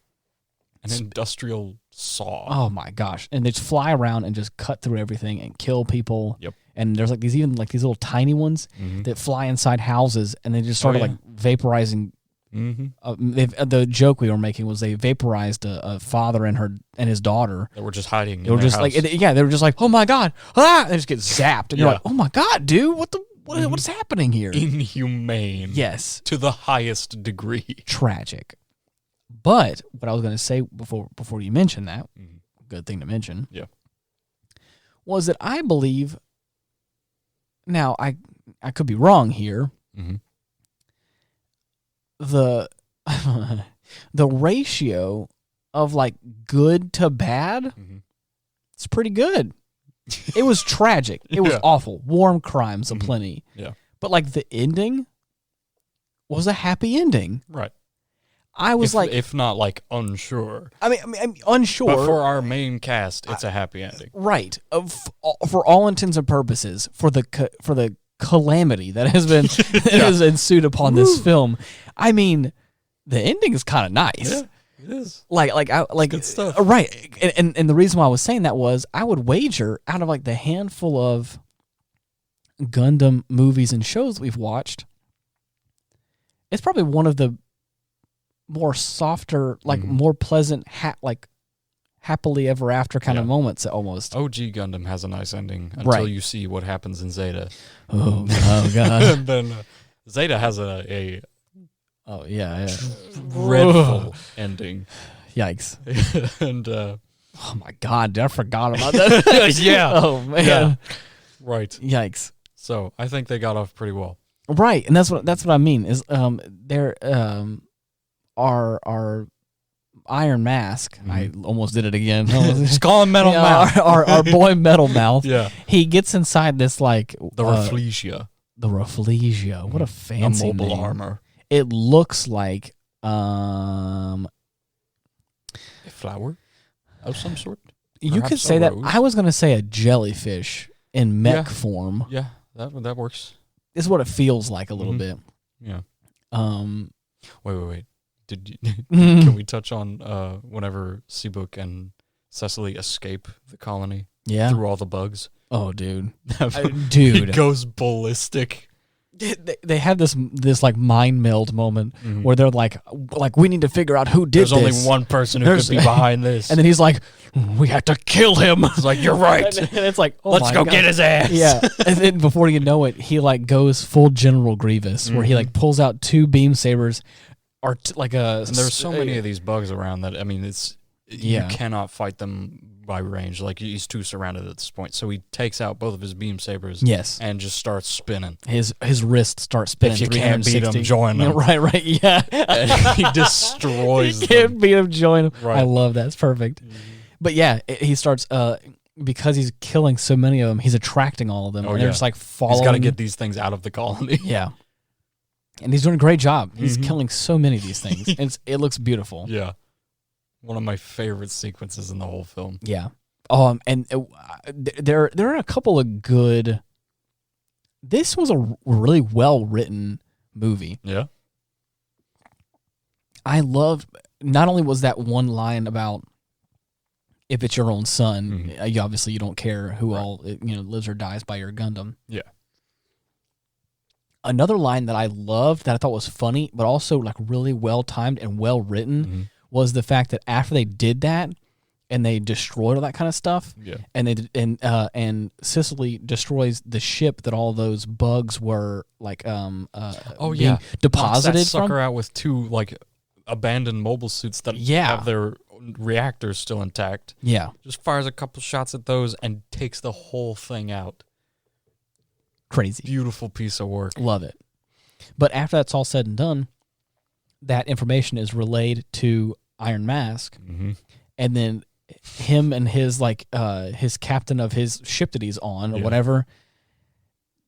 An industrial saw. Oh my gosh. And they just fly around and just cut through everything and kill people. Yep. And there's like these little tiny ones that fly inside houses, and they just started like vaporizing. The joke we were making was they vaporized a father and his daughter. They were just hiding. They were just house. They were just like, oh my God, they just get zapped, and you're like, oh my God, dude, what's happening here? Inhumane. Yes, to the highest degree. Tragic. But what I was going to say before you mentioned that, good thing to mention, was that I believe, now I could be wrong here, the the ratio of like good to bad, it's pretty good. It was tragic. It was awful. Warm crimes aplenty. Yeah. But like the ending was a happy ending. Right. I was if not like unsure. I mean, unsure. But for our main cast, it's a happy ending. Right. For all intents and purposes, for the calamity that has been that has ensued upon this film. I mean, the ending is kind of nice. Yeah, it is. Like good stuff. Right. And the reason why I was saying that was I would wager out of like the handful of Gundam movies and shows that we've watched, it's probably one of the more softer, like more pleasant, happily ever after kind of moments almost. OG Gundam has a nice ending until you see what happens in Zeta. Oh God! And then Zeta has a dreadful ending. Yikes! And oh my God, I forgot about that. Yeah. Oh man. Yeah. Right. Yikes! So I think they got off pretty well. Right, and that's what I mean is there our Iron Mask. I almost did it again. Just call him Metal Mouth. Our boy Metal Mouth. Yeah. He gets inside this like the Rafflesia. The Rafflesia. What a fancy mobile name. armor. It looks like a flower of some sort. You could say that. I was going to say a jellyfish in mech form. Yeah, that works. This is what it feels like a little bit. Yeah. Wait. Mm. Can we touch on whenever Seabook and Cecily escape the colony? Yeah. Through all the bugs. Oh, dude. Dude. It goes ballistic. They have this like mind meld moment where they're like we need to figure out who did this. There's only one person who could be behind this. And then he's like, we have to kill him. It's like, you're right. And it's like, oh let's go God. get his ass. Yeah. And then before you know it, he like goes full General Grievous where he like pulls out two beam sabers or and there's so many of these bugs around that, I mean, you cannot fight them by range. Like, he's too surrounded at this point. So he takes out both of his beam sabers. Yes. And just starts spinning. His wrist starts spinning. If you can't beat him, join him. Right, yeah. And he destroys them. Can't beat him, join him. Right. I love that. It's perfect. But yeah, he starts, because he's killing so many of them, he's attracting all of them. And they're just like following. He's got to get these things out of the colony. Yeah. And he's doing a great job. He's killing so many of these things. And it looks beautiful. Yeah. One of my favorite sequences in the whole film. Yeah. And there are a couple of good. This was a really well written movie. Yeah. I loved. Not only was that one line about if it's your own son, you obviously you don't care who all lives or dies by your Gundam. Yeah. Another line that I loved that I thought was funny, but also like really well timed and well written, was the fact that after they did that and they destroyed all that kind of stuff, and Sicily destroys the ship that all those bugs were like being deposited that sucker out with two like abandoned mobile suits that have their reactors still intact. Yeah, just fires a couple shots at those and takes the whole thing out. Crazy. Beautiful piece of work. Love it. But after that's all said and done, that information is relayed to Iron Mask, and then him and his his captain of his ship that he's on or whatever,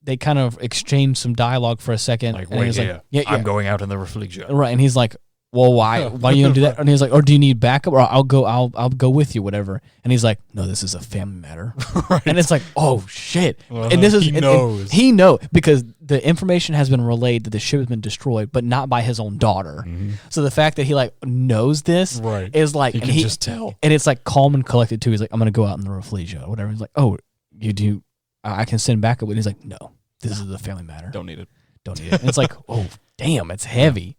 they kind of exchange some dialogue for a second. Like, and wait, he's I'm going out in the Rafflesia. Right, and he's like, well, why are you gonna do that? And he's like, or do you need backup? Or I'll go with you, whatever. And he's like, no, this is a family matter. Right. And it's like, oh shit. And this is he knows. He knows because the information has been relayed that the ship has been destroyed, but not by his own daughter. So the fact that he like knows this is like, he can just tell. And it's like calm and collected too. He's like, I'm gonna go out in the Rafflesia or whatever. He's like, oh, you do? I can send backup. And he's like, no, this is a family matter. Don't need it. And it's like, oh damn, it's heavy.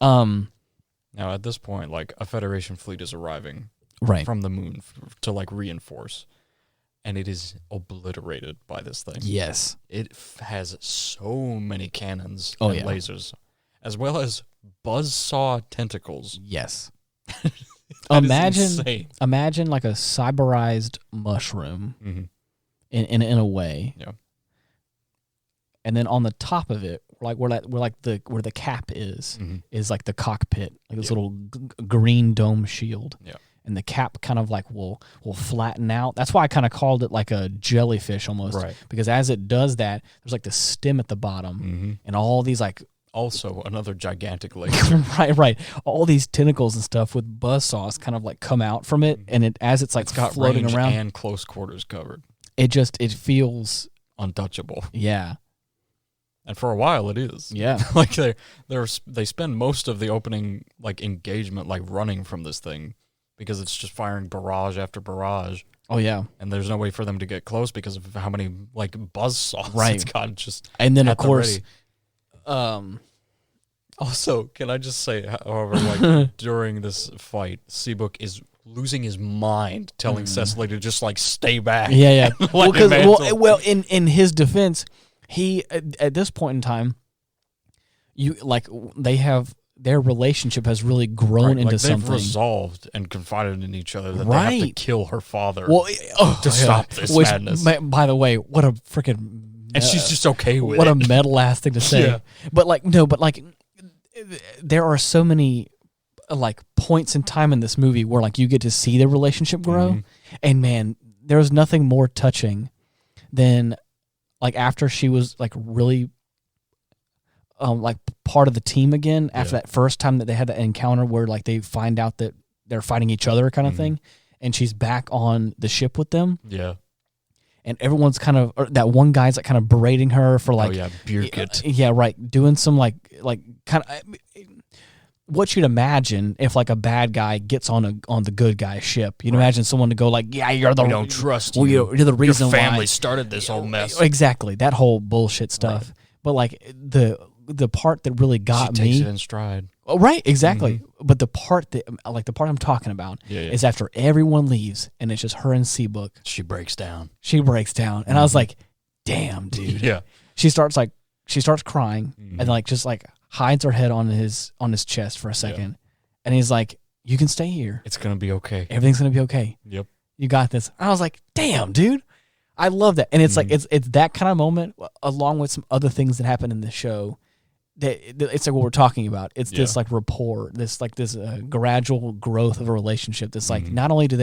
Now at this point, like a Federation fleet is arriving from the moon to like reinforce, and it is obliterated by this thing. Yes, it has so many cannons and lasers, as well as buzzsaw tentacles. Yes. Insane. Imagine like a cyberized mushroom in a way. Yeah. And then on the top of it, like where the cap is like the cockpit, like this little green dome shield. Yeah. And the cap kind of like will flatten out. That's why I kind of called it like a jellyfish almost. Right. Because as it does that, there's like the stem at the bottom and all these like... Also another gigantic laser. right. All these tentacles and stuff with buzzsaws kind of like come out from it. And as it's like it's got floating range around. and close quarters covered. It feels... untouchable. Yeah. And for a while it is. Yeah. Like they spend most of the opening like engagement like running from this thing because it's just firing barrage after barrage. Oh yeah. And there's no way for them to get close because of how many like buzzsaws it's got just and then of course also, can I just say, however, like during this fight, Seabook is losing his mind, telling Cecily to just like stay back. Yeah. well, in his defense, he at this point in time, their relationship has really grown into something. They've resolved and confided in each other that they have to kill her father to stop this madness. By the way, what a freaking... And she's just okay with it. What a metal-ass thing to say. Yeah. But there are so many like points in time in this movie where like you get to see their relationship grow. And man, there's nothing more touching than like after she was like really like part of the team again after that first time that they had that encounter where like they find out that they're fighting each other kind of thing, and she's back on the ship with them. Yeah. And everyone's kind of, that one guy's like kind of berating her for like, Birgit. Yeah, right. Doing some like kind of what you'd imagine if like a bad guy gets on the good guy's ship. You'd imagine someone to go like, yeah, we don't trust you. You're the reason your family why started this whole mess. Exactly. That whole bullshit stuff. Right. But like the part that really got she me. takes it in stride. Oh, right, exactly. But the part I'm talking about is after everyone leaves and it's just her and Seabook. She breaks down. And I was like, damn, dude. Yeah. She starts crying and like just like hides her head on his chest for a second. Yeah. And he's like, you can stay here. It's going to be okay. Everything's going to be okay. Yep. You got this. And I was like, damn, dude. I love that. And it's like, it's that kind of moment along with some other things that happen in the show. It's like what we're talking about. It's this like rapport, this gradual growth of a relationship. That's like not only are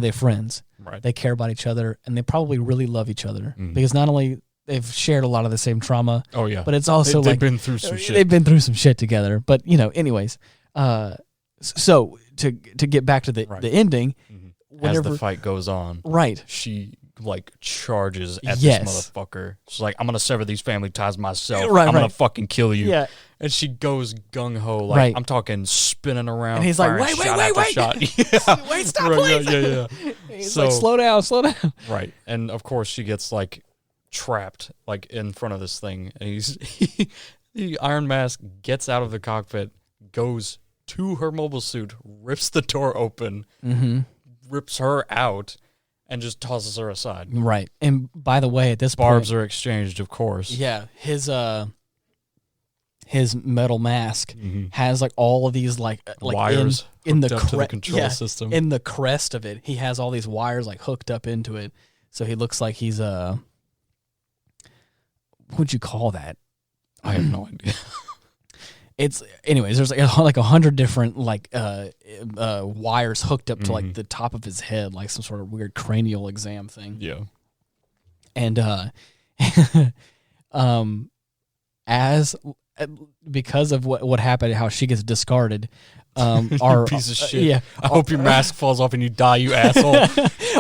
they friends, right? They care about each other, and they probably really love each other because not only they've shared a lot of the same trauma. Oh yeah, but it's also they've been through some shit. They've been through some shit together. But anyways, so to get back to the ending, as the fight goes on, right? She like charges at this motherfucker. She's like, I'm gonna sever these family ties myself. I'm gonna fucking kill you. Yeah. And she goes gung ho, like I'm talking spinning around. And he's like, wait, shot. Wait, stop, please. Yeah. He's like, slow down. Right. And of course she gets like trapped like in front of this thing. And the Iron Mask gets out of the cockpit, goes to her mobile suit, rips the door open, rips her out, and just tosses her aside. Right. And by the way, at this Barbs are exchanged, of course. Yeah. His metal mask has like all of these like wires in the control system. In the crest of it, he has all these wires like hooked up into it. So he looks like he's what would you call that? I have no idea. It's anyways. There's like 100 different wires hooked up to like the top of his head, like some sort of weird cranial exam thing. Yeah, and because of what happened, how she gets discarded. Our piece of shit. Yeah, I hope your mask falls off and you die, you asshole.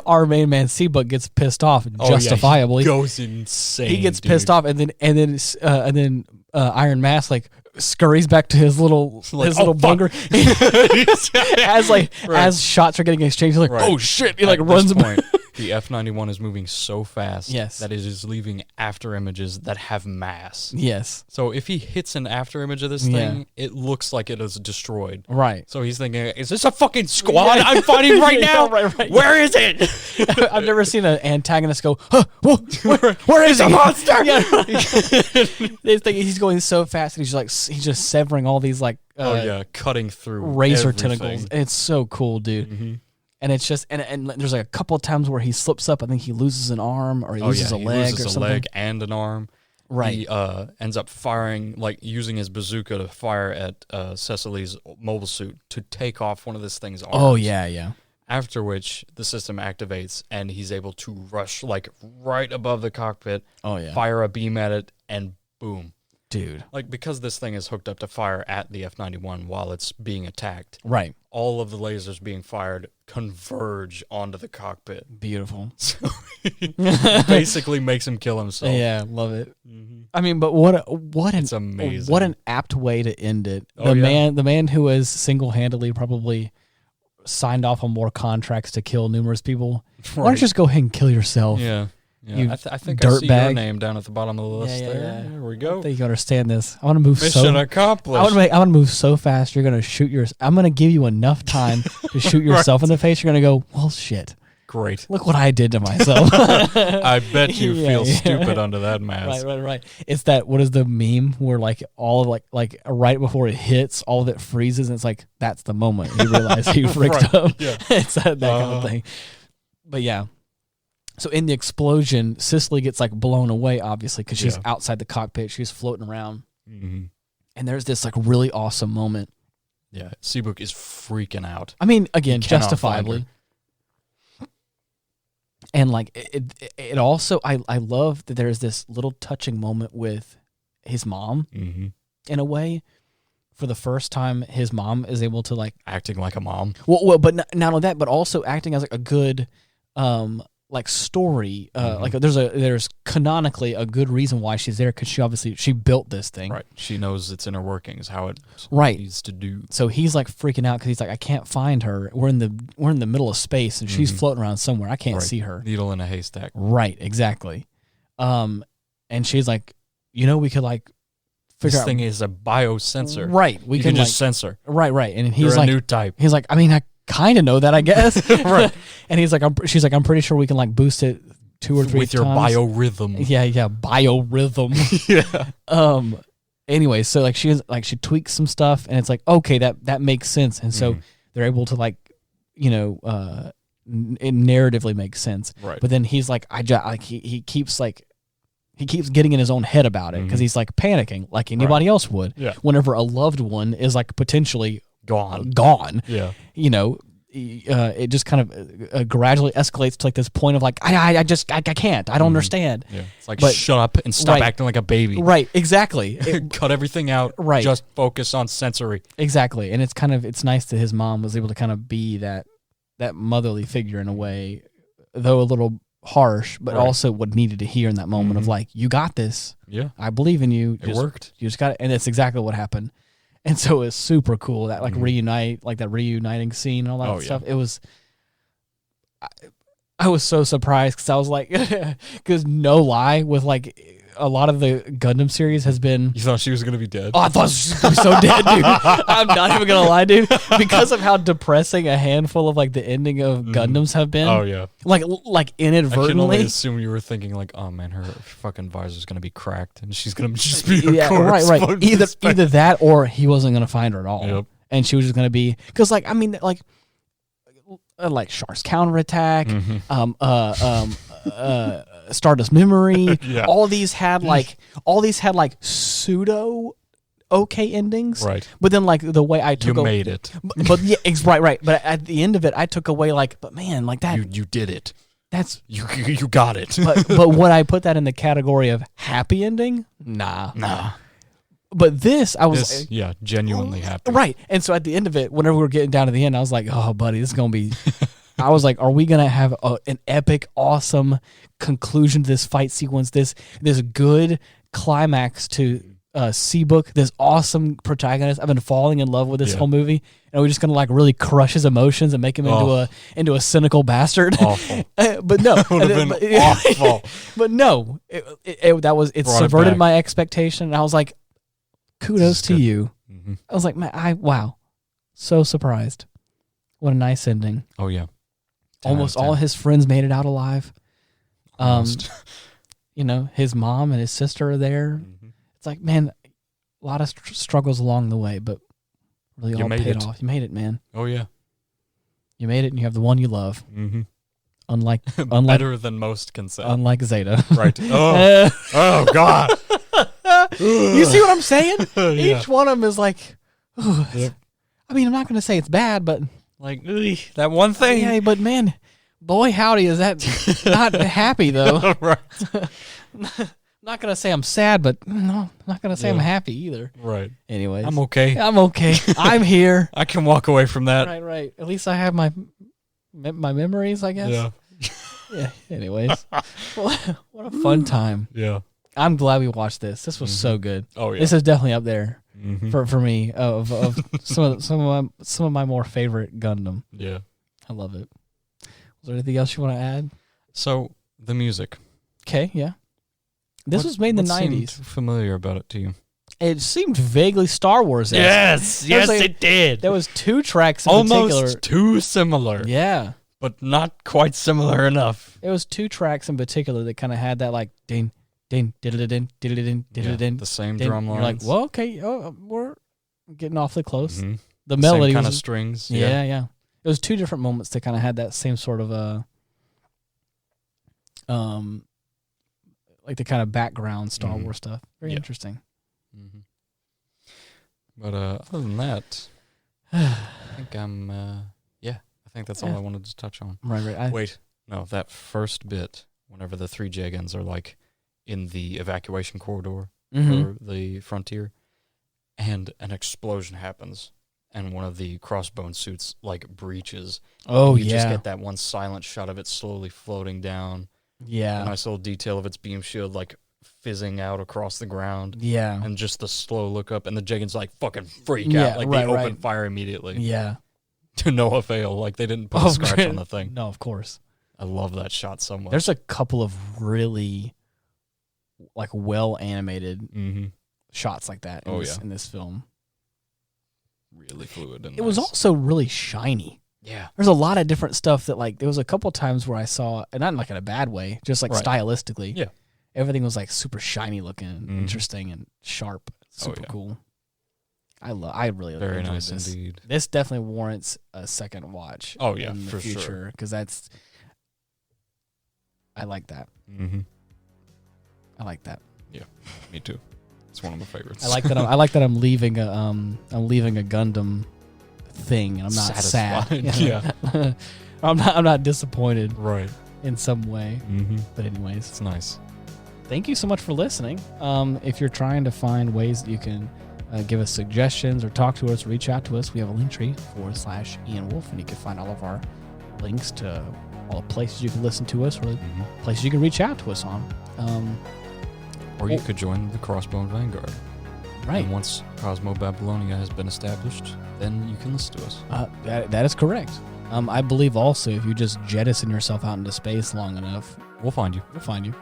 Our main man Seabook gets pissed off, justifiably. He goes insane. He gets pissed off, and then Iron Mask like scurries back to his little bunker as shots are getting exchanged. He's like, oh shit! He like runs. the F91 is moving so fast Yes. that it is leaving after images that have mass. Yes. So if he hits an after image of this thing, it looks like it is destroyed. Right. So he's thinking, is this a fucking squad I'm fighting right now? Right. Where is it? I've never seen an antagonist go, huh, whoa, where is a he? monster! Yeah. They think he's going so fast, and he's just severing all these like cutting through razor everything. tentacles. And it's so cool, dude. Mm-hmm. And it's just and there's like a couple of times where he slips up. I think he loses an arm or he loses a leg loses or a something. leg and an arm. Right. He ends up firing, like using his bazooka to fire at Cecily's mobile suit to take off one of this thing's arms. Oh yeah. After which the system activates and he's able to rush like right above the cockpit. Oh yeah. Fire a beam at it and boom. Dude. Like, because this thing is hooked up to fire at the F91 while it's being attacked. Right. All of the lasers being fired converge onto the cockpit. Beautiful. So basically makes him kill himself. Yeah, love it. Mm-hmm. I mean, but It's amazing. What an apt way to end it. Oh, the man who has single-handedly probably signed off on more contracts to kill numerous people. Why don't you just go ahead and kill yourself? Yeah. You I think I see your dirtbag. name down at the bottom of the list there. Yeah. There we I go. don't think you understand this. I want to move Mission accomplished. I want to move so fast. You're gonna shoot I'm gonna give you enough time to shoot yourself in the face. You're gonna go, well, shit. Great. Look what I did to myself. I bet you Yeah, feel yeah. stupid under that mask. Right. It's that. What is the meme where like all of like right before it hits, all of it freezes, and it's like that's the moment you realize you freaked up. Yeah. It's that kind of thing. But yeah. So in the explosion, Cicely gets like blown away, obviously, because she's outside the cockpit. She's floating around. Mm-hmm. And there's this like really awesome moment. Yeah. Seabook is freaking out. I mean, again, He cannot justifiably. And like it also, I love that there's this little touching moment with his mom in a way. For the first time, his mom is able to like acting like a mom. Well, but not only that, but also acting as like a good like story. Like there's canonically a good reason why she's there, because she built this thing. Right. She knows its inner workings, how it needs to do. So he's like freaking out because he's like, I can't find her. We're in the middle of space and she's floating around somewhere. I can't see her. Needle in a haystack. Right. Exactly. And she's like, we could like figure this out. thing is a biosensor. Right. We can just censor. Right. And he's You're like, a new type. He's like, I mean, I kind of know that, I guess. Right. And she's like, I'm pretty sure we can like boost it 2 or 3 with your times. biorhythm. Yeah, biorhythm. Yeah. Anyway, so like she tweaks some stuff, and it's like, okay, that makes sense, and so they're able to like, it narratively makes sense. Right. But then he's like, he keeps getting in his own head about it because he's like panicking like anybody else would. Yeah. Whenever a loved one is like potentially gone. Yeah. It just kind of gradually escalates to like this point of like, I can't, I don't understand. Yeah. It's like, shut up and stop acting like a baby. Right. Exactly. Cut everything out. Right. Just focus on sensory. Exactly. And it's nice that his mom was able to kind of be that motherly figure in a way, though a little harsh, but also what needed to hear in that moment of like, you got this. Yeah. I believe in you. It worked. You just got it. And that's exactly what happened. And so it's super cool that like reuniting scene and all that stuff. It was, I was so surprised because I was like, because no lie, with like a lot of the Gundam series has been. You thought she was gonna be dead? Oh, I thought she was gonna be so dead, dude. I'm not even gonna lie, dude, because of how depressing a handful of like the ending of Gundams have been. Oh yeah, like inadvertently. I can only assume you were thinking like, oh man, her fucking visor's gonna be cracked and she's gonna just be a corpse. Right. Either that or he wasn't gonna find her at all. Yep. And she was just gonna be, because like I mean like Shar's counterattack, Stardust Memory, all these had like pseudo okay endings, right? But then like the way I took made it, but yeah, right. But at the end of it, I took away like, but man, like that you did it. That's you got it. but when I put that in the category of happy ending, nah. But this, I was genuinely happy, right? And so at the end of it, whenever we were getting down to the end, I was like, oh, buddy, this is gonna be. I was like, are we gonna have an epic, awesome conclusion to this fight sequence? This good climax to Seabook, this awesome protagonist. I've been falling in love with this whole movie, and we're just gonna like really crush his emotions and make him into a cynical bastard. Awful. But no, That would have been awful. But no, it subverted my expectation, and I was like, kudos to you. Mm-hmm. I was like, man, wow, so surprised. What a nice ending. Oh yeah, almost all his friends made it out alive. Almost. You know, his mom and his sister are there. Mm-hmm. It's like, man, a lot of struggles along the way, but really all paid off. You made it, man. Oh yeah, you made it, and you have the one you love. Mm-hmm. Unlike better than most can say. Unlike Zeta, right? Oh God! You see what I'm saying? Each one of them is like, I mean, I'm not going to say it's bad, but like that one thing. Yeah, but man, boy, howdy, is that not happy though? Right. Not going to say I'm sad, but no, I'm not going to say I'm happy either. Right. Anyways. I'm okay. I'm here. I can walk away from that. Right. At least I have my memories, I guess. Yeah. Yeah. Anyways. What a fun time. Yeah. I'm glad we watched this. This was so good. Oh yeah. This is definitely up there for me of some of my more favorite Gundam. Yeah. I love it. Was there anything else you want to add? So, the music. Okay, yeah. This was made in the 90s. Seemed familiar about it to you? It seemed vaguely Star Wars. Yes, it did. There was 2 tracks in particular. Almost too similar. Yeah. But not quite similar enough. There was 2 tracks in particular that kind of had that like ding, ding, diddle-a-din, diddle-a-din, diddle-a-din. The same ding. drum lines. You're like, well, okay, we're getting awfully close. Mm-hmm. The melody same kind was, of strings. Yeah. It was 2 different moments that kind of had that same sort of like the kind of background Star Wars stuff. Very interesting. Mm-hmm. But other than that, I think I think that's all I wanted to touch on. Right. Wait, no, that first bit, whenever the 3 Jagans are like in the evacuation corridor for the frontier, and an explosion happens, and one of the crossbone suits like breaches. Oh, you just get that one silent shot of it slowly floating down. Yeah. A nice little detail of its beam shield like fizzing out across the ground. Yeah. And just the slow look up, and the Jagans like fucking freak out. Like they open fire immediately. Yeah. To no avail. Like they didn't put a scratch on the thing. No, of course. I love that shot so much. There's a couple of really like well animated shots like that in this film. Really fluid and it was also really shiny. Yeah. There's a lot of different stuff that like there was a couple times where I saw, and not like in a bad way, just like stylistically. Yeah. Everything was like super shiny looking, interesting and sharp. Super cool. I really very enjoyed nice this. Indeed. This definitely warrants a second watch. Oh yeah, in the for future, sure. Because I like that. I like that. Yeah, me too. It's one of my favorites. I like that. I like that. I'm leaving a Gundam thing, and I'm not satisfied. sad. Yeah. I'm not disappointed. Right. In some way. But anyways, it's nice. Thank you so much for listening. If you're trying to find ways that you can give us suggestions or talk to us, reach out to us, we have a Linktree /Ian Wolf, and you can find all of our links to all the places you can listen to us, or places you can reach out to us on. Or you could join the Crossbone Vanguard. Right. And once Cosmo Babylonia has been established, then you can listen to us. That is correct. I believe also if you just jettison yourself out into space long enough, we'll find you. We'll find you.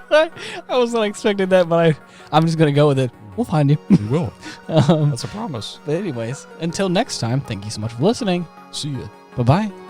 I wasn't expecting that, but I'm just going to go with it. We'll find you. We will. That's a promise. But anyways, until next time, thank you so much for listening. See ya. Bye-bye.